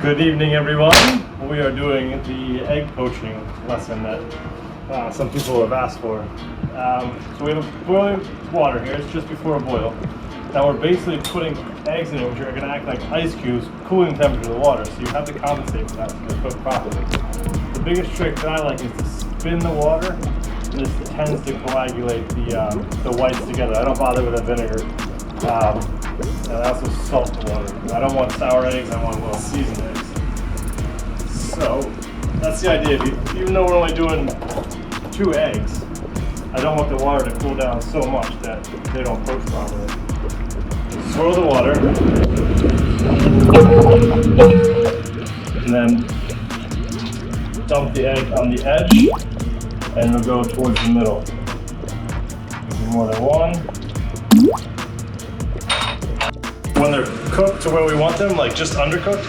Good evening, everyone. We are doing the egg poaching lesson that some people have asked for. So we have boiling water here. It's just before a boil. Now we're basically putting eggs in it, which are going to act like ice cubes, cooling the temperature of the water. So you have to compensate for that to cook properly. The biggest trick that I like is to spin the water, and this tends to coagulate the whites together. I don't bother with that vinegar. And I also salt the water. I don't want sour eggs, I want well seasoned eggs. So that's the idea. Even though we're only doing 2 eggs, I don't want the water to cool down so much that they don't poach properly. Swirl the water, and then dump the egg on the edge, and we'll go towards the middle. Maybe more than one. When they're cooked to where we want them, like just undercooked,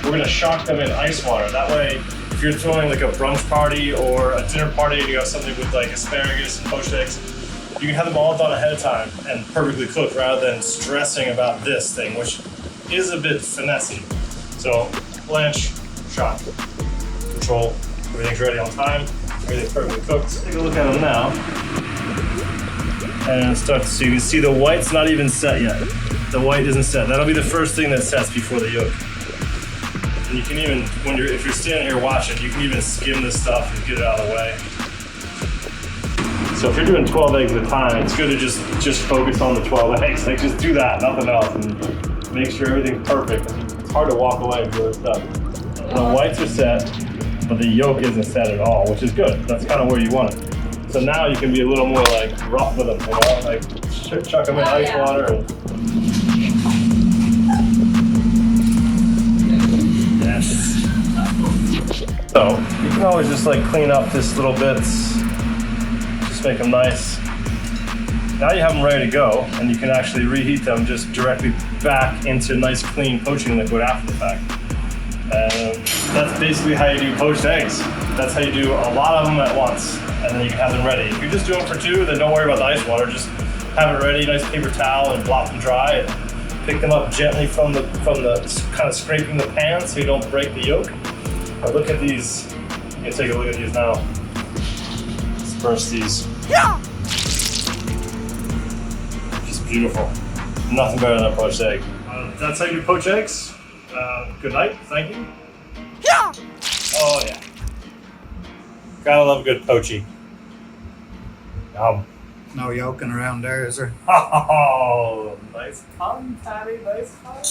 we're gonna shock them in ice water. That way, if you're throwing like a brunch party or a dinner party and you got something with like asparagus and poached eggs, you can have them all done ahead of time and perfectly cooked rather than stressing about this thing, which is a bit finessey. So blanch, shock, control, everything's ready on time, everything's perfectly cooked. Take a look at them now. And start to see, you can see the white's not even set yet. The white isn't set. That'll be the first thing that sets before the yolk. And you can even, if you're standing here watching, you can even skim this stuff and get it out of the way. So if you're doing 12 eggs at a time, it's good to just focus on the 12 eggs. Like just do that, nothing else, and make sure everything's perfect. It's hard to walk away with other stuff. The whites are set, but the yolk isn't set at all, which is good. That's kind of where you want it. So now you can be a little more like rough with them, you know, like chuck them in ice water and. So you can always just like clean up this little bits, just make them nice. Now you have them ready to go, and you can actually reheat them just directly back into nice clean poaching liquid after the fact. And that's basically how you do poached eggs. That's how you do a lot of them at once, and then you can have them ready. If you're just doing for 2, then don't worry about the ice water. Just have it ready, nice paper towel, and blot them dry. And pick them up gently from the kind of scraping the pan so you don't break the yolk. Now look at these. You can take a look at these now. Disperse these. Yeah. Just beautiful. Nothing better than a poached egg. That's how you do poached eggs. Good night. Thank you. Yeah. Oh yeah. Gotta love a good poachy. Yum. No yolking around there, is there? Oh, nice pun, Patty. Nice pun.